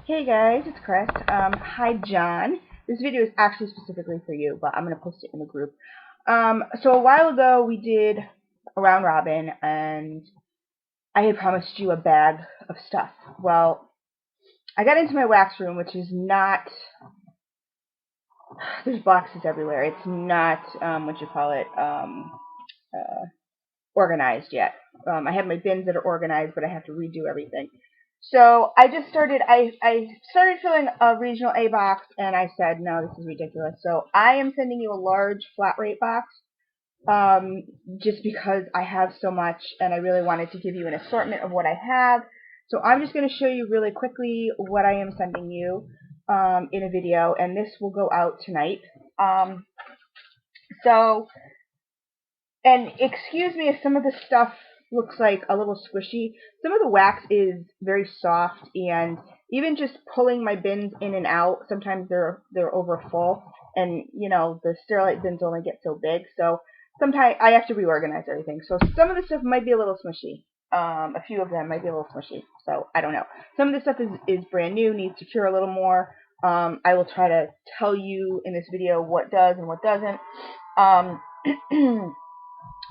Hey guys, it's Chris. Hi John. This video is actually specifically for you, but I'm going to post it in the group. So a while ago we did a round robin, and I had promised you a bag of stuff. Well, I got into my wax room, which is not, there's boxes everywhere. It's not, organized yet. I have my bins that are organized, but I have to redo everything. So I started filling a regional A box, and I said, no, this is ridiculous. So I am sending you a large flat rate box, just because I have so much, and I really wanted to give you an assortment of what I have. So I'm just going to show you really quickly what I am sending you in a video, and this will go out tonight. And excuse me if some of the stuff looks like a little squishy. Some of the wax is very soft, and even just pulling my bins in and out, sometimes they're over full, and you know the Sterilite bins only get so big, so sometimes I have to reorganize everything. So some of the stuff might be a little smushy. A few of them might be a little smushy, so I don't know. Some of the stuff is brand new, needs to cure a little more. I will try to tell you in this video what does and what doesn't.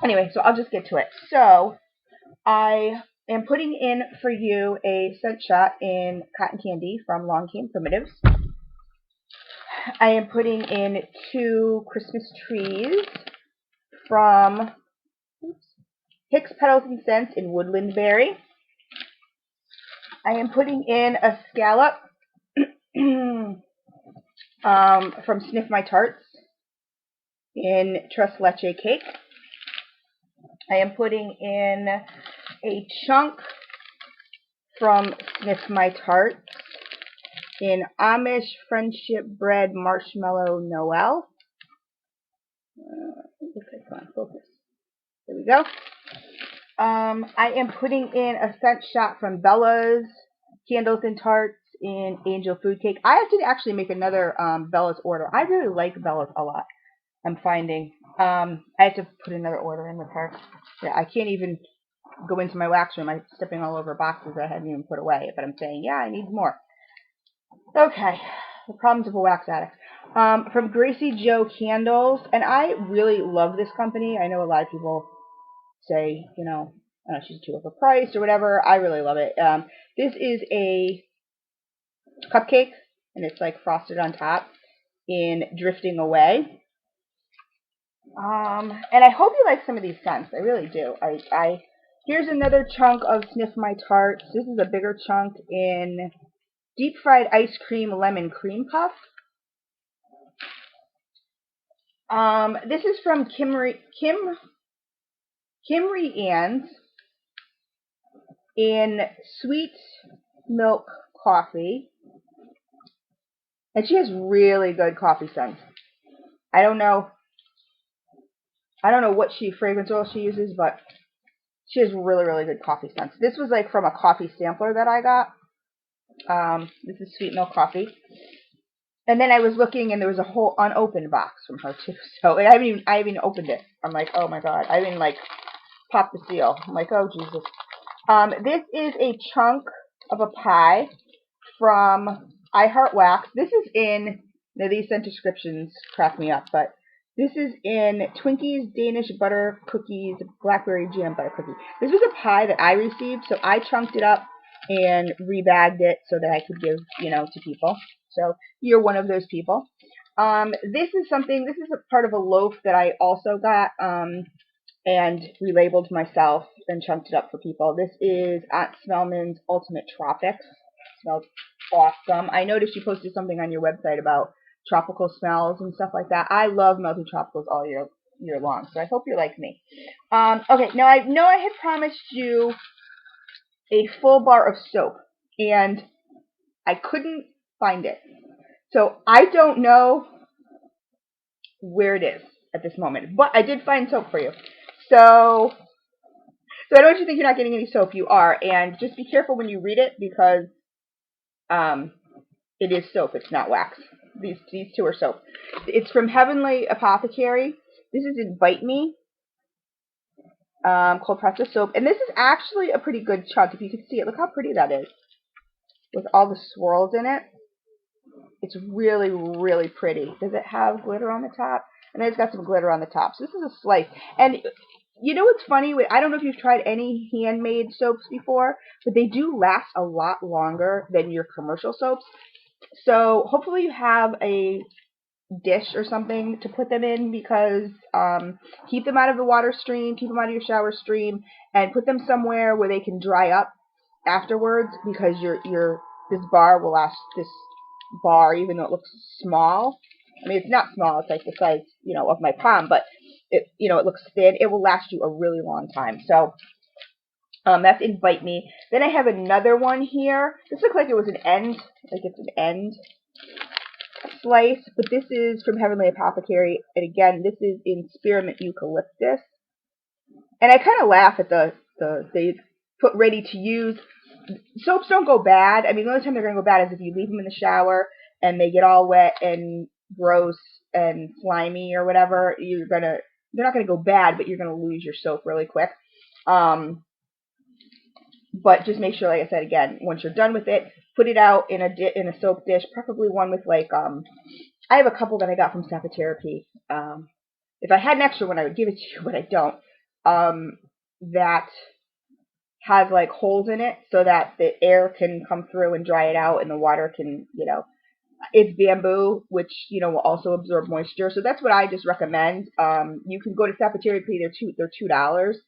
Anyway, so I'll just get to it. So I am putting in for you a scent shot in cotton candy from Long Cane Primitives. I am putting in 2 Christmas trees from Hicks Petals and Scents in Woodland Berry. I am putting in a scallop from Sniff My Tarts in Tres Leche Cake. I am putting in a chunk from Sniff My Tarts in Amish Friendship Bread Marshmallow Noel. Come on, focus. There we go. I am putting in a scent shot from Bella's Candles and Tarts in Angel Food Cake. I have to actually make another Bella's order. I really like Bella's a lot. I'm finding. I have to put another order in with her. Yeah, I can't even go into my wax room. I'm stepping all over boxes I hadn't even put away. But I'm saying, yeah, I need more. Okay, the problems of a wax addict. From Gracie Joe Candles, and I really love this company. I know a lot of people say, you know, she's too overpriced or whatever. I really love it. This is a cupcake, and it's like frosted on top in Drifting Away. And I hope you like some of these scents. I really do. Here's another chunk of Sniff My Tarts. This is a bigger chunk in Deep Fried Ice Cream Lemon Cream Puff. This is from Kimry Ann's in Sweet Milk Coffee. And she has really good coffee scents. I don't know what fragrance oil she uses, but she has really, really good coffee scents. This was like from a coffee sampler that I got. This is Sweet Milk Coffee. And then I was looking, and there was a whole unopened box from her too. So I haven't even opened it. I'm like, oh my god. I didn't like pop the seal. I'm like, oh Jesus. This is a chunk of a pie from I Heart Wax. This is in, now these scent descriptions crack me up, but this is in Twinkies Danish Butter Cookies Blackberry Jam Butter Cookie. This was a pie that I received, so I chunked it up and rebagged it so that I could give, to people. So you're one of those people. This is a part of a loaf that I also got and relabeled myself and chunked it up for people. This is Aunt Smellman's Ultimate Tropics. Smells awesome. I noticed you posted something on your website about tropical smells and stuff like that. I love melty tropicals all year long, so I hope you're like me. Okay, now I know I had promised you a full bar of soap, and I couldn't find it. So I don't know where it is at this moment, but I did find soap for you. So I don't want you to think you're not getting any soap. You are, and just be careful when you read it, because it is soap. It's not wax. These 2 are soap. It's from Heavenly Apothecary. This is Invite Me, cold pressed soap, and this is actually a pretty good chunk. If you can see it, look how pretty that is. with all the swirls in it. It's really, really pretty. Does it have glitter on the top? And then it's got some glitter on the top. So this is a slice. And you know what's funny? I don't know if you've tried any handmade soaps before, but they do last a lot longer than your commercial soaps. So hopefully you have a dish or something to put them in, because keep them out of the water stream, keep them out of your shower stream, and put them somewhere where they can dry up afterwards, because this bar will last, this bar, even though it looks small. I mean, it's not small, it's like the size, you know, of my palm, but it, you know, it looks thin. It will last you a really long time. So that's Invite Me. Then I have another one here. This looks like it was an end, like it's an end slice, but this is from Heavenly Apothecary, and again, this is in Spearmint Eucalyptus. And I kind of laugh at they put ready to use. Soaps don't go bad. I mean, the only time they're going to go bad is if you leave them in the shower and they get all wet and gross and slimy or whatever. They're not going to go bad, but you're going to lose your soap really quick. But just make sure, like I said, again, once you're done with it, put it out in a soap dish, preferably one with like, I have a couple that I got from Sapotherapy. If I had an extra one, I would give it to you, but I don't. That has like holes in it so that the air can come through and dry it out, and the water can, you know, it's bamboo, which, you know, will also absorb moisture. So that's what I just recommend. You can go to Sapotherapy, they're $2,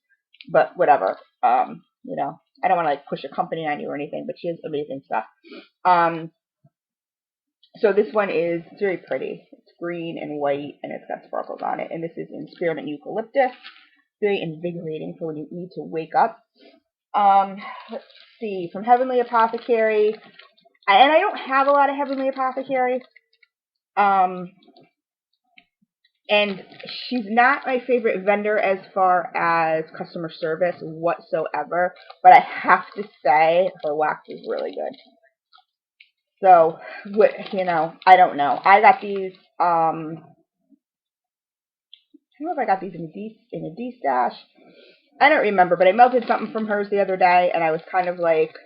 but whatever. You know, I don't want to like push a company on you or anything, but she has amazing stuff. So this one is very pretty. It's green and white, and it's got sparkles on it. And this is in Spearmint Eucalyptus. Very invigorating for when you need to wake up. Let's see, from Heavenly Apothecary. And I don't have a lot of Heavenly Apothecary. And she's not my favorite vendor as far as customer service whatsoever. But I have to say, her wax is really good. So, you know, I don't know. I got these, I don't know if I got these in a D-stash. I don't remember, but I melted something from hers the other day, and I was kind of like,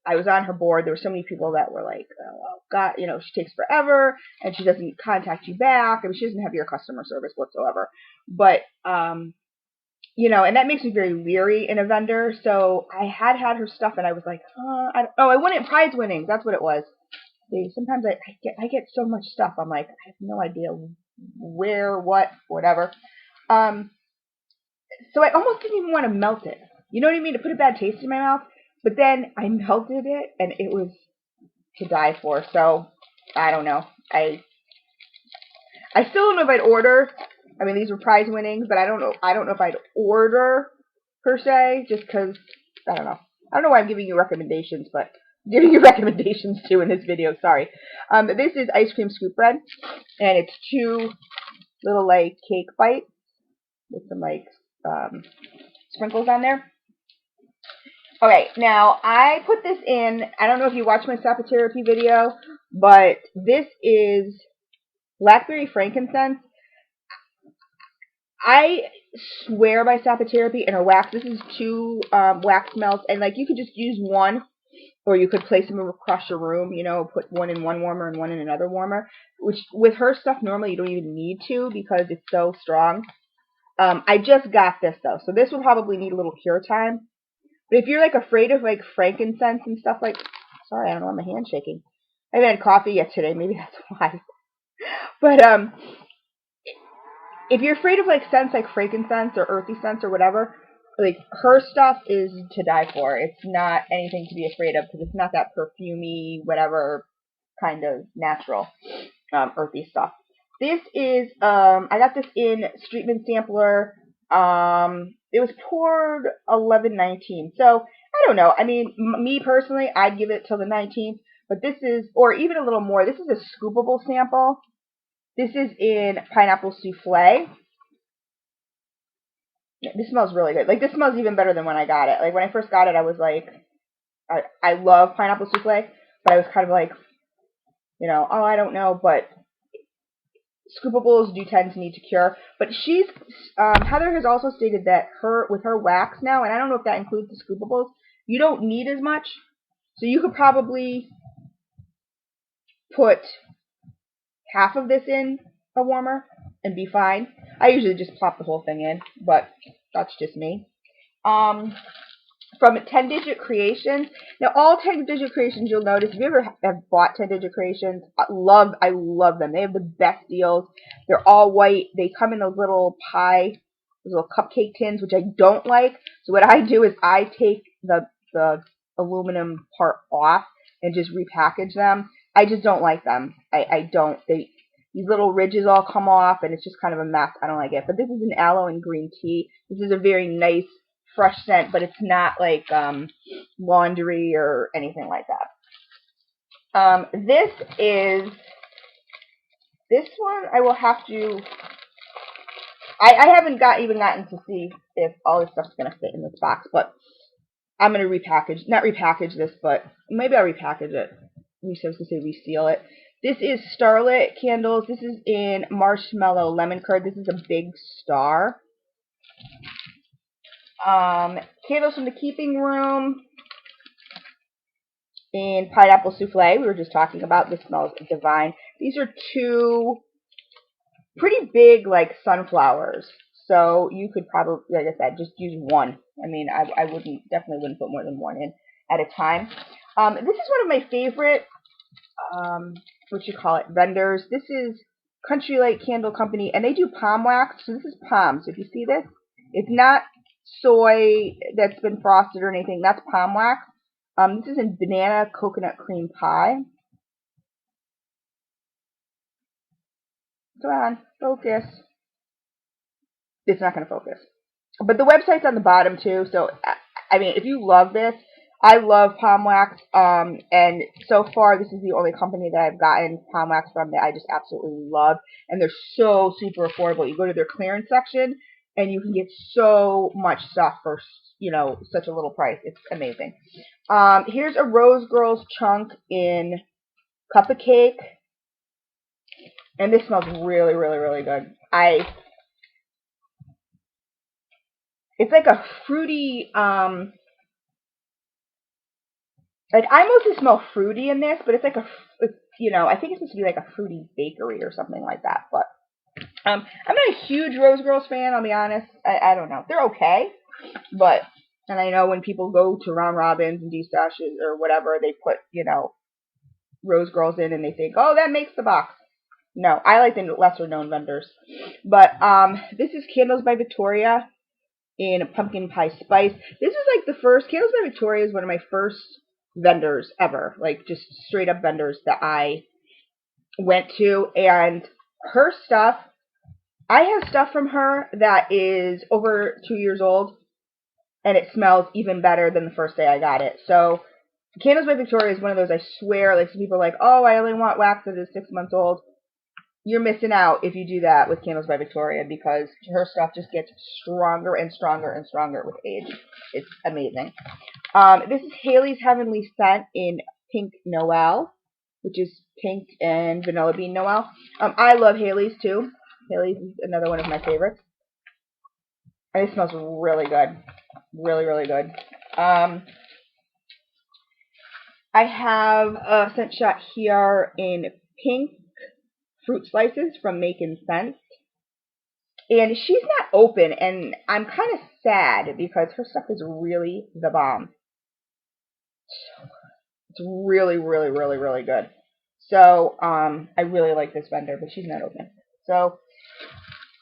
I was on her board. There were so many people that were like, oh, God, you know, she takes forever, and she doesn't contact you back. I mean, she doesn't have your customer service whatsoever. But, you know, and that makes me very leery in a vendor. So I had her stuff, and I was like, I won it prize winnings. That's what it was. Sometimes I get so much stuff. I'm like, I have no idea where, what, whatever. So I almost didn't even want to melt it. You know what I mean? To put a bad taste in my mouth. But then I melted it, and it was to die for. So I don't know. I still don't know if I'd order. I mean, these were prize winnings, but I don't know. I don't know if I'd order per se, just because I don't know. I don't know why I'm giving you recommendations, but I'm giving you recommendations too in this video. Sorry. This is ice cream scoop bread, and it's 2 little like cake bites with some like sprinkles on there. Okay, now I put this in. I don't know if you watched my Sapotherapy video, but this is blackberry frankincense. I swear by Sapotherapy and her wax. This is 2 wax melts, and like you could just use one, or you could place them across your room. You know, put one in one warmer and one in another warmer. Which with her stuff normally you don't even need to because it's so strong. I just got this though, so this will probably need a little cure time. But if you're like afraid of like frankincense and stuff like, sorry, I don't know why my hand's shaking. I haven't had coffee yet today, maybe that's why. But if you're afraid of like scents like frankincense or earthy scents or whatever, like her stuff is to die for. It's not anything to be afraid of because it's not that perfumey, whatever kind of natural earthy stuff. This is I got this in Streetman Sampler. It was poured 11/19. So I don't know. I mean, me personally, I'd give it till the 19th. But this is, or even a little more. This is a scoopable sample. This is in pineapple souffle. This smells really good. Like, this smells even better than when I got it. Like, when I first got it, I was like, I love pineapple souffle, but I was kind of like, you know, oh, I don't know, but scoopables do tend to need to cure. But she's, Heather has also stated that with her wax now, and I don't know if that includes the scoopables, you don't need as much. So you could probably put half of this in a warmer and be fine. I usually just plop the whole thing in, but that's just me. From 10 Digit Creations. Now, all 10 Digit Creations, you'll notice, if you ever have bought 10 Digit Creations, I love them. They have the best deals. They're all white. They come in those little pie, those little cupcake tins, which I don't like. So what I do is I take the aluminum part off and just repackage them. I just don't like them. I don't. These little ridges all come off, and it's just kind of a mess. I don't like it. But this is an aloe and green tea. This is a very nice, fresh scent, but it's not like laundry or anything like that. This one I will have to, I haven't even gotten to see if all this stuff's going to fit in this box, but I'm going to not repackage this, but maybe I'll repackage it. I was going to say reseal it. This is Starlit Candles. This is in Marshmallow Lemon Curd. This is a big star. Candles from the Keeping Room in Pineapple Souffle. We were just talking about. This smells divine. These are two pretty big, like, sunflowers. So you could probably, like I said, just use one. I mean, I definitely wouldn't put more than one in at a time. This is one of my favorite, vendors. This is Country Light Candle Company, and they do palm wax. So this is palm. So if you see this, it's not soy that's been frosted or anything. That's palm wax. This is in Banana Coconut Cream Pie. Come on, focus. It's not going to focus. But the website's on the bottom too. So, I mean, if you love this, I love palm wax. And so far, this is the only company that I've gotten palm wax from that I just absolutely love. And they're so super affordable. You go to their clearance section, and you can get so much stuff for, such a little price. It's amazing. Here's a Rose Girls chunk in Cup of Cake. And this smells really, really, really good. It's like a fruity, like I mostly smell fruity in this, but it's like I think it's supposed to be like a fruity bakery or something like that. But I'm not a huge Rose Girls fan, I'll be honest. I don't know. They're okay, and I know when people go to Round Robins and D-Stashes or whatever, they put, Rose Girls in and they think, oh, that makes the box. No, I like the lesser known vendors. But this is Candles by Victoria in Pumpkin Pie Spice. This is like the first, Candles by Victoria is one of my first vendors ever. Like just straight up vendors that I went to. And her stuff, I have stuff from her that is over 2 years old. And it smells even better than the first day I got it. So Candles by Victoria is one of those, I swear, like some people are like, oh, I only want wax that is 6 months old. You're missing out if you do that with Candles by Victoria because her stuff just gets stronger and stronger and stronger with age. It's amazing. This is Haley's Heavenly Scent in Pink Noel, which is pink and vanilla bean Noel. I love Haley's too. Haley's is another one of my favorites. And it smells really good. Really, really good. I have a scent shot here in pink Fruit Slices from Making Sense. And she's not open, and I'm kind of sad because her stuff is really the bomb. It's really, really, really, really good. So, I really like this vendor, but she's not open. So,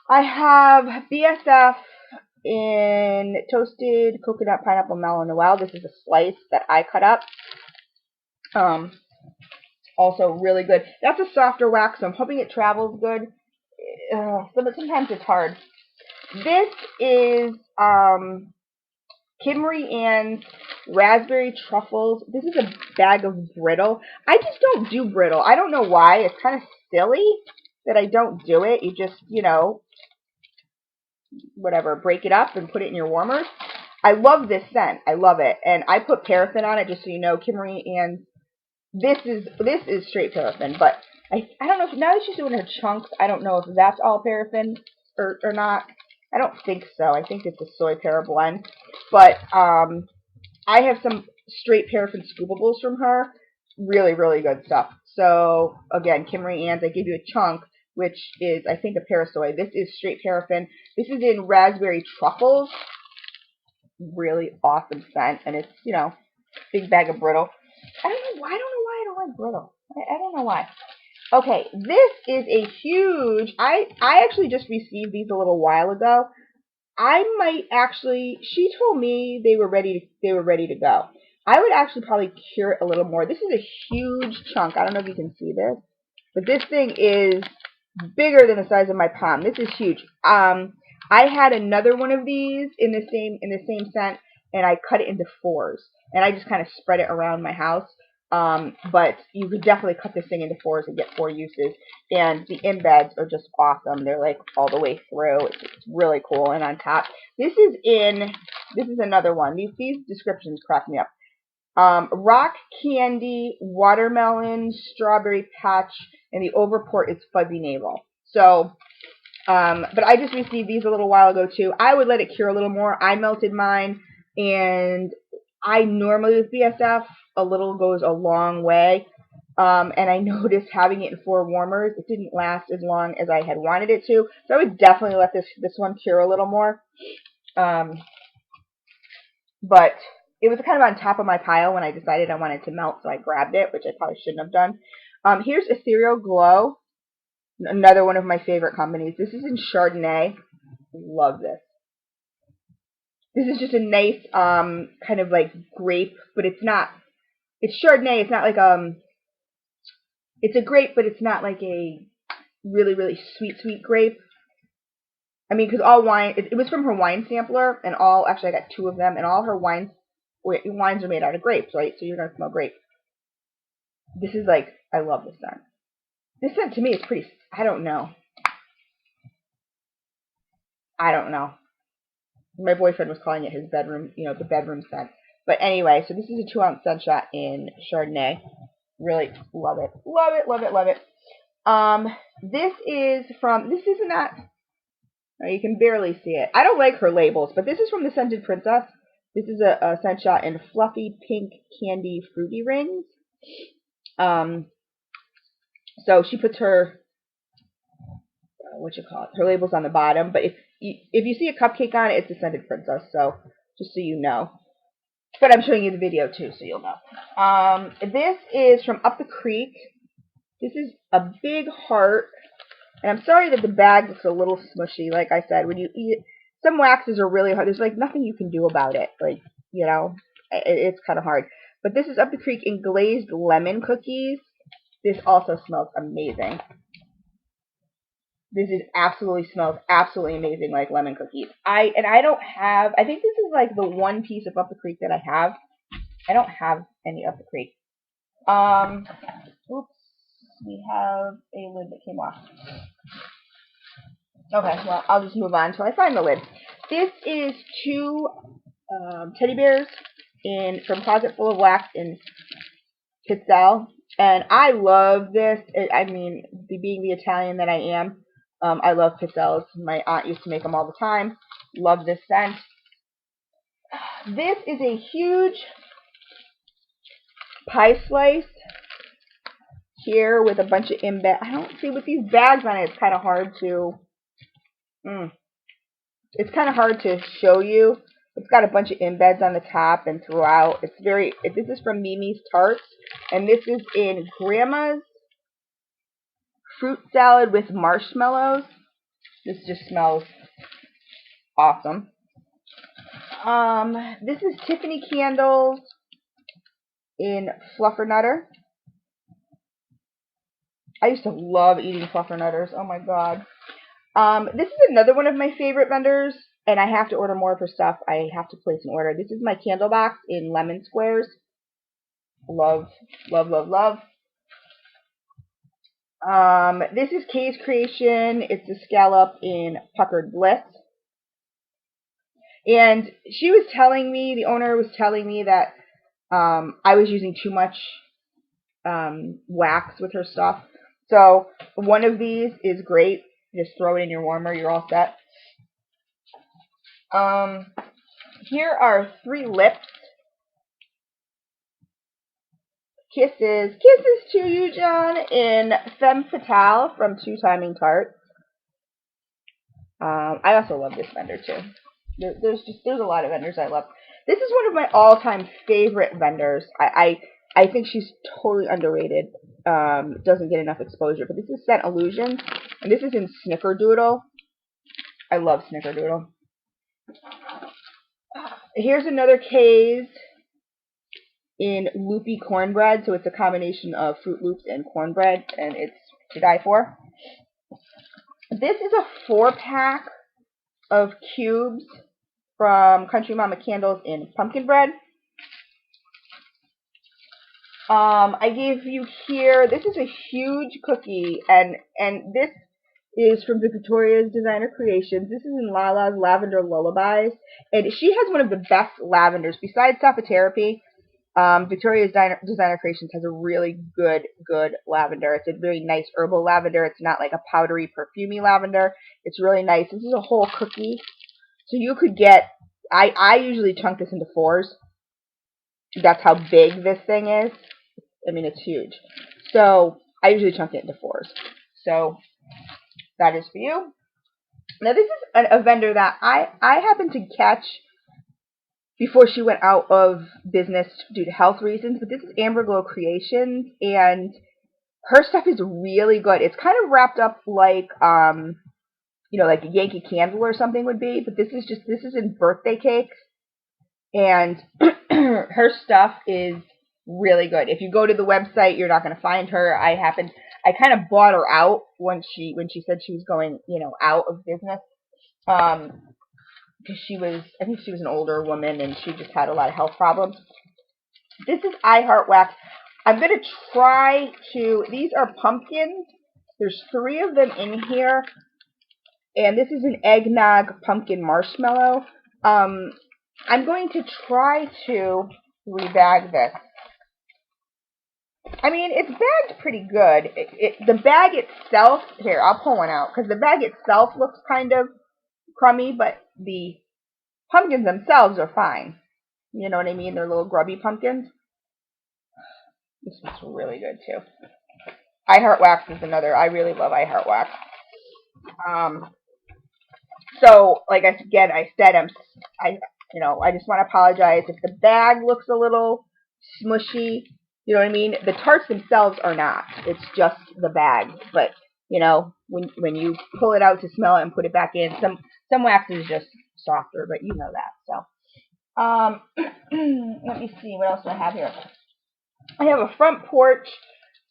I have BSF in Toasted Coconut Pineapple Melon Noel. This is a slice that I cut up. Also really good. That's a softer wax, so I'm hoping it travels good. But sometimes it's hard. This is Kimmery Ann's Raspberry Truffles. This is a bag of brittle. I just don't do brittle. I don't know why. It's kind of silly that I don't do it. You just, whatever, break it up and put it in your warmers. I love this scent. I love it. And I put paraffin on it, just so you know. Kimmery Ann's, this is straight paraffin, but I don't know if, now that she's doing her chunks, I don't know if that's all paraffin or not. I don't think so. I think it's a soy para blend. But I have some straight paraffin scoopables from her. Really, really good stuff. So, again, Kimmery Ann's, I give you a chunk, which is, I think, a parasoy. This is straight paraffin. This is in raspberry truffles. Really awesome scent. And it's, you know, big bag of brittle. I don't know why I don't like brittle. I don't know why. Okay, this is a huge, I actually just received these a little while ago. I might actually, she told me they were ready to go. I would actually probably cure it a little more. This is a huge chunk. I don't know if you can see this, but this thing is bigger than the size of my palm. This is huge. I had another one of these in the same scent, and I cut it into 4s, and I just kind of spread it around my house. But you could definitely cut this thing into 4s and get 4 uses. And the embeds are just awesome. They're like all the way through. It's really cool. And on top, this is another one. These descriptions crack me up. Rock candy, watermelon, strawberry patch, and the overport is fuzzy navel. So, but I just received these a little while ago too. I would let it cure a little more. I melted mine, and I normally with BSF, a little goes a long way. And I noticed having it in 4 warmers, it didn't last as long as I had wanted it to. So I would definitely let this one cure a little more. But it was kind of on top of my pile when I decided I wanted to melt, so I grabbed it, which I probably shouldn't have done. Here's Ethereal Glow, another one of my favorite companies. This is in Chardonnay. Love this. This is just a nice kind of like grape, but it's not. It's Chardonnay. It's not like it's a grape, but it's not like a really, really sweet grape. I mean, because all wine, it was from her wine sampler, and actually I got 2 of them, and all her wines are made out of grapes, right? So you're going to smell grape. This is like, I love this scent. This scent to me is pretty, I don't know. My boyfriend was calling it his bedroom, the bedroom scent. But anyway, so this is a 2-ounce scent shot in Chardonnay. Really love it. Love it, love it, love it. This is not, you can barely see it. I don't like her labels, but this is from the Scented Princess. This is a scent shot in fluffy pink candy fruity rings. So she puts her, her labels on the bottom. But if you see a cupcake on it, it's a Scented Princess. So just so you know. But I'm showing you the video too, so you'll know. This is from Up the Creek. This is a big heart. And I'm sorry that the bag looks a little smushy. Like I said, when you eat it, some waxes are really hard. There's like nothing you can do about it. Like, it's kind of hard. But this is Up the Creek in glazed lemon cookies. This also smells amazing. This smells absolutely amazing, like lemon cookies. I think this is like the one piece of Up the Creek that I have. I don't have any Up the Creek. Oops, we have a lid that came off. Okay, well, I'll just move on until I find the lid. This is 2 teddy bears from Closet Full of Wax in Pizzelle. And I love this. Being the Italian that I am, I love Pizzelles. My aunt used to make them all the time. Love this scent. This is a huge pie slice here with a bunch of embed. I don't see with these bags on it. It's kind of hard to. It's kind of hard to show you. It's got a bunch of embeds on the top and throughout. This is from Mimi's Tarts, and this is in Grandma's fruit salad with marshmallows. This just smells awesome. This is Tiffany Candles in Fluffernutter. I used to love eating Fluffernutters. Oh my god. This is another one of my favorite vendors, and I have to order more of her stuff. I have to place an order. This is my candle box in lemon squares. Love, love, love, love. This is Kay's Creation. It's a scallop in Puckered Bliss. And she was telling me, the owner was telling me that I was using too much wax with her stuff. So one of these is great. Just throw it in your warmer. You're all set. Here are 3 lips. Kisses. Kisses to you, John, in Femme Fatale from Two Timing Tarts. I also love this vendor, too. There's a lot of vendors I love. This is one of my all-time favorite vendors. I think she's totally underrated. Doesn't get enough exposure. But this is Scent Illusions, and this is in Snickerdoodle. I love Snickerdoodle. Here's another K's in Loopy Cornbread. So it's a combination of Fruit Loops and cornbread, and it's to die for. This is a 4-pack of cubes from Country Mama Candles in Pumpkin Bread. I gave you here, this is a huge cookie, and this is from Victoria's Designer Creations. This is in Lala's Lavender Lullabies, and she has one of the best lavenders. Besides Sopatherapy, Victoria's Designer Creations has a really good lavender. It's a very nice herbal lavender. It's not like a powdery, perfumey lavender. It's really nice. This is a whole cookie. So you could get, I usually chunk this into 4s. That's how big this thing is. I mean, it's huge. So I usually chunk it into 4s. So that is for you. Now this is a vendor that I happened to catch before she went out of business due to health reasons. But this is Amber Glow Creations, and her stuff is really good. It's kind of wrapped up like, you know, like a Yankee Candle or something would be. But this is in birthday cakes, and her stuff is really good. If you go to the website, you're not going to find her. I kind of bought her out when she said she was going, you know, out of business. Because I think she was an older woman and she just had a lot of health problems. This is I Heart Wax. I'm going to try to, these are pumpkins. There's 3 of them in here. And this is an eggnog pumpkin marshmallow. I'm going to try to rebag this. I mean, it's bagged pretty good. The bag itself, here, I'll pull one out, because the bag itself looks kind of crummy, but the pumpkins themselves are fine. You know what I mean? They're little grubby pumpkins. This is really good, too. I Heart Wax is another. I really love I Heart Wax. So, like I said, I just want to apologize if the bag looks a little smushy. You know what I mean? The tarts themselves are not. It's just the bag. But, you know, when you pull it out to smell it and put it back in, some wax is just softer, but you know that. So, let me see. What else do I have here? I have a Front Porch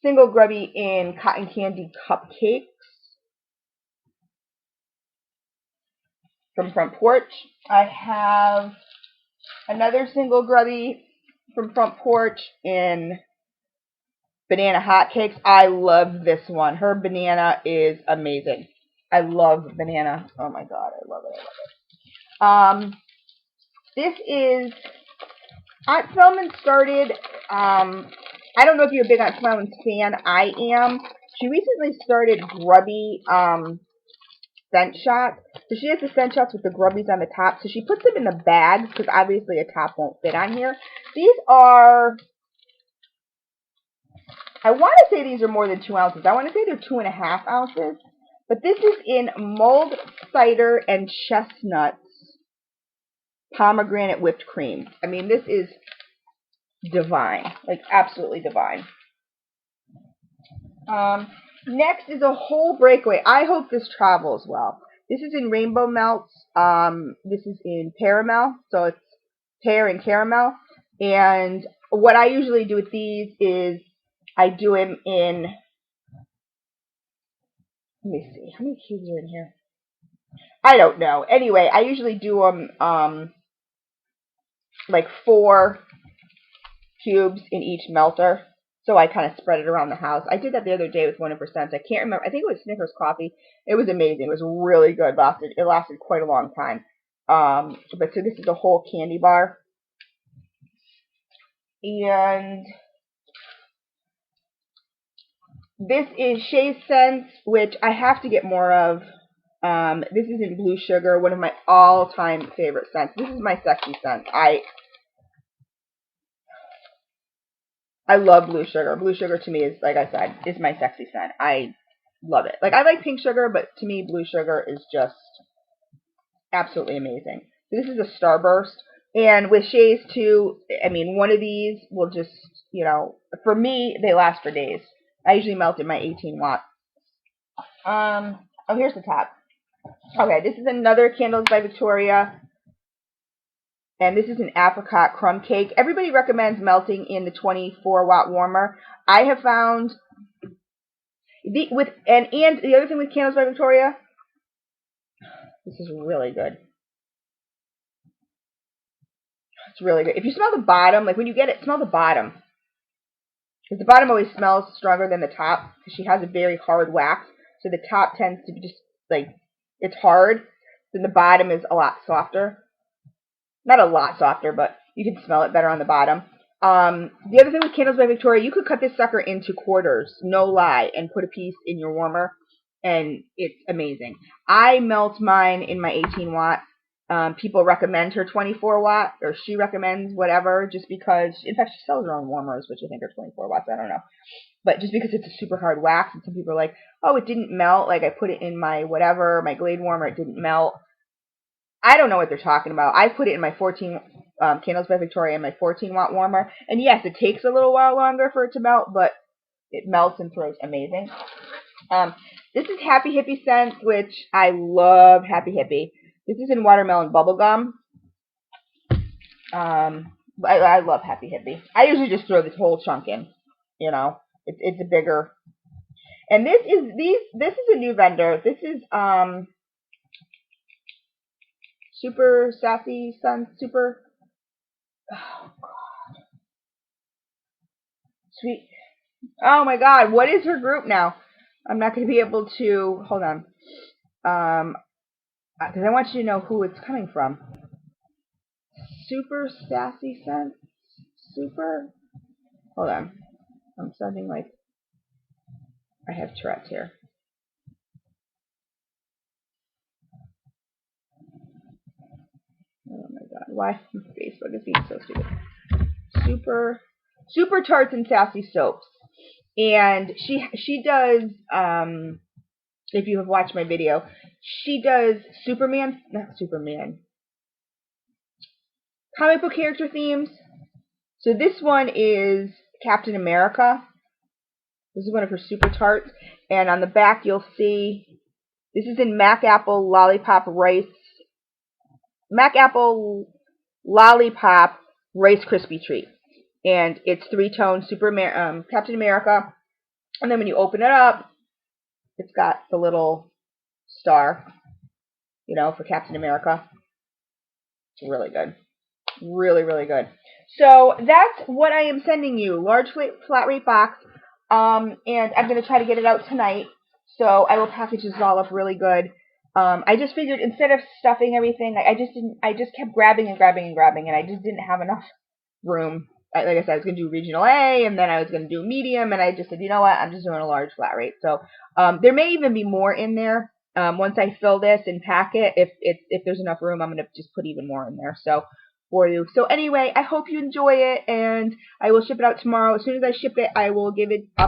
Single Grubby in Cotton Candy Cupcakes from Front Porch. I have another Single Grubby from Front Porch in Banana Hotcakes. I love this one. Her banana is amazing. I love banana. Oh my god, I love it. This is Aunt Spellman started. I don't know if you're a big Aunt Spellman's fan. I am. She recently started grubby scent shots. So she has the scent shots with the grubbies on the top. So she puts them in the bags because obviously a top won't fit on here. These are, I want to say these are more than 2 ounces. I want to say they're 2.5 ounces. But this is in mulled cider and chestnuts pomegranate whipped cream. I mean, this is divine. Like, absolutely divine. Next is a whole breakaway. I hope this travels well. This is in Rainbow Melts. This is in Caramel. So it's pear and caramel. And what I usually do with these is I do them in, let me see, how many cubes are in here? I don't know. Anyway, I usually do them like 4 cubes in each melter. So I kind of spread it around the house. I did that the other day with 1%. I can't remember. I think it was Snickers coffee. It was amazing. It was really good. It lasted quite a long time. But so this is a whole candy bar. And this is Shea Scents, which I have to get more of. This is in Blue Sugar, one of my all-time favorite scents. This is my sexy scent. I love blue sugar. Blue sugar to me is, like I said, is my sexy scent. I love it. Like, I like pink sugar, but to me, blue sugar is just absolutely amazing. So this is a Starburst. And with Shays too, I mean, one of these will just, you know, for me, they last for days. I usually melt in my 18 watt. Oh, here's the top. Okay, this is another Candles by Victoria. And this is an apricot crumb cake. Everybody recommends melting in the 24 watt warmer. I have found and the other thing with Candles by Victoria, this is really good. It's really good. If you smell the bottom, like when you get it, smell the bottom. Because the bottom always smells stronger than the top, because she has a very hard wax. So the top tends to be just, like, it's hard. Then the bottom is a lot softer. Not a lot softer, but you can smell it better on the bottom. The other thing with Candles by Victoria, you could cut this sucker into quarters, no lie, and put a piece in your warmer, and it's amazing. I melt mine in my 18 watt. People recommend her 24 watt, or she recommends whatever, just because, in fact, she sells her own warmers, which I think are 24 watts, I don't know. But just because it's a super hard wax, and some people are like, oh, it didn't melt, like I put it in my whatever, my Glade warmer, it didn't melt. I don't know what they're talking about. I put it in my 14, Candles by Victoria, in my 14 watt warmer, and yes, it takes a little while longer for it to melt, but it melts and throws amazing. This is Happy Hippie Scents, which I love Happy Hippie. This is in watermelon bubblegum. I love Happy Hippie. I usually just throw this whole chunk in. You know, it's a bigger. And this is a new vendor. This is Super Sassy Scents, Super. Oh God, sweet. Oh my God, what is her group now? I'm not going to be able to. Hold on. Because I want you to know who it's coming from. Super Sassy Scents? Super? Hold on. I'm sounding like I have Tourette's here. Oh my God. Why? Facebook is being so stupid. Super Tarts and Sassy Soaps. And she does, if you have watched my video, she does comic book character themes. So this one is Captain America. This is one of her Super Tarts. And on the back you'll see, this is in Mac Apple Lollipop Rice Crispy Treat. And it's 3-tone Captain America. And then when you open it up, it's got the little star, you know, for Captain America. It's really good. Really, really good. So that's what I am sending you. Large flat rate box. And I'm going to try to get it out tonight. So I will package this all up really good. I just figured instead of stuffing everything, I just kept grabbing and grabbing and grabbing, and I just didn't have enough room. Like I said, I was going to do regional A, and then I was going to do medium, and I just said, you know what, I'm just doing a large flat rate. So there may even be more in there. Once I fill this and pack it, if there's enough room, I'm going to just put even more in there. So for you. So anyway, I hope you enjoy it, and I will ship it out tomorrow. As soon as I ship it, I'll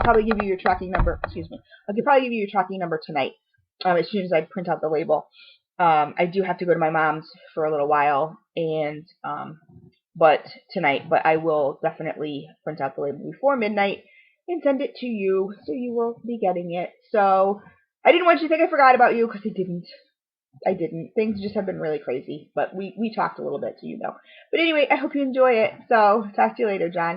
probably give you your tracking number. Excuse me. I could probably give you your tracking number tonight. As soon as I print out the label. I do have to go to my mom's for a little while, and but I will definitely print out the label before midnight and send it to you, so you will be getting it. So I didn't want you to think I forgot about you, because I didn't. Things just have been really crazy, but we talked a little bit, so you know. But anyway, I hope you enjoy it. So talk to you later, John.